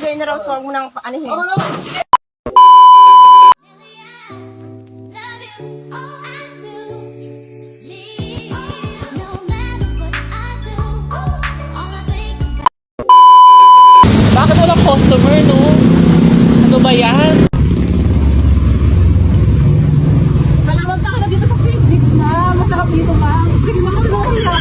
Bigay na raw, so huwag mo nang paanihin. Bakit walang customer, no? Ano ba yan? Malamang ka na dito sa Phoenix na. Masarap dito ka. Sige, makatulong ka.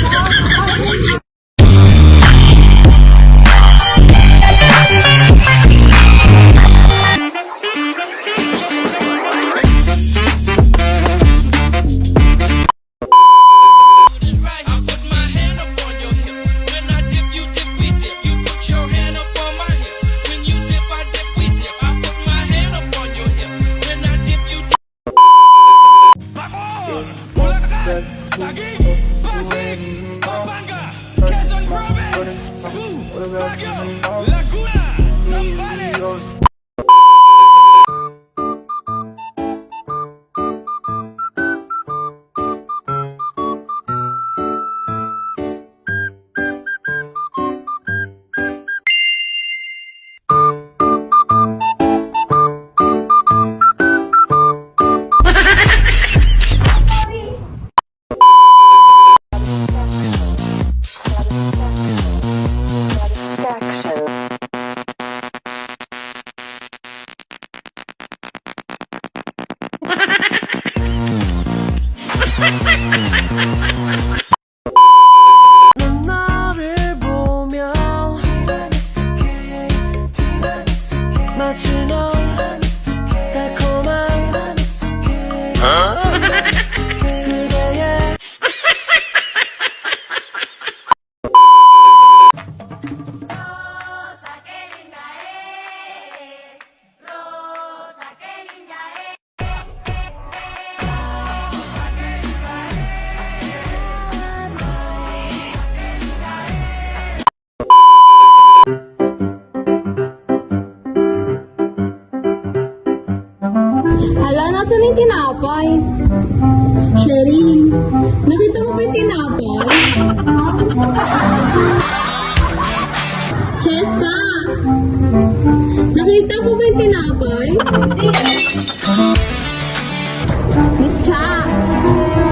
Hala, nasan yung tinapay? Sherry, nakita mo ba yung tinapay? Chesa, nakita mo ba yung tinapay? Miss Cha,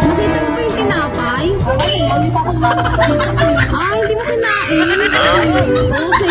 nakita mo ba yung tinapay? Ah, hindi mo kinain? Okay.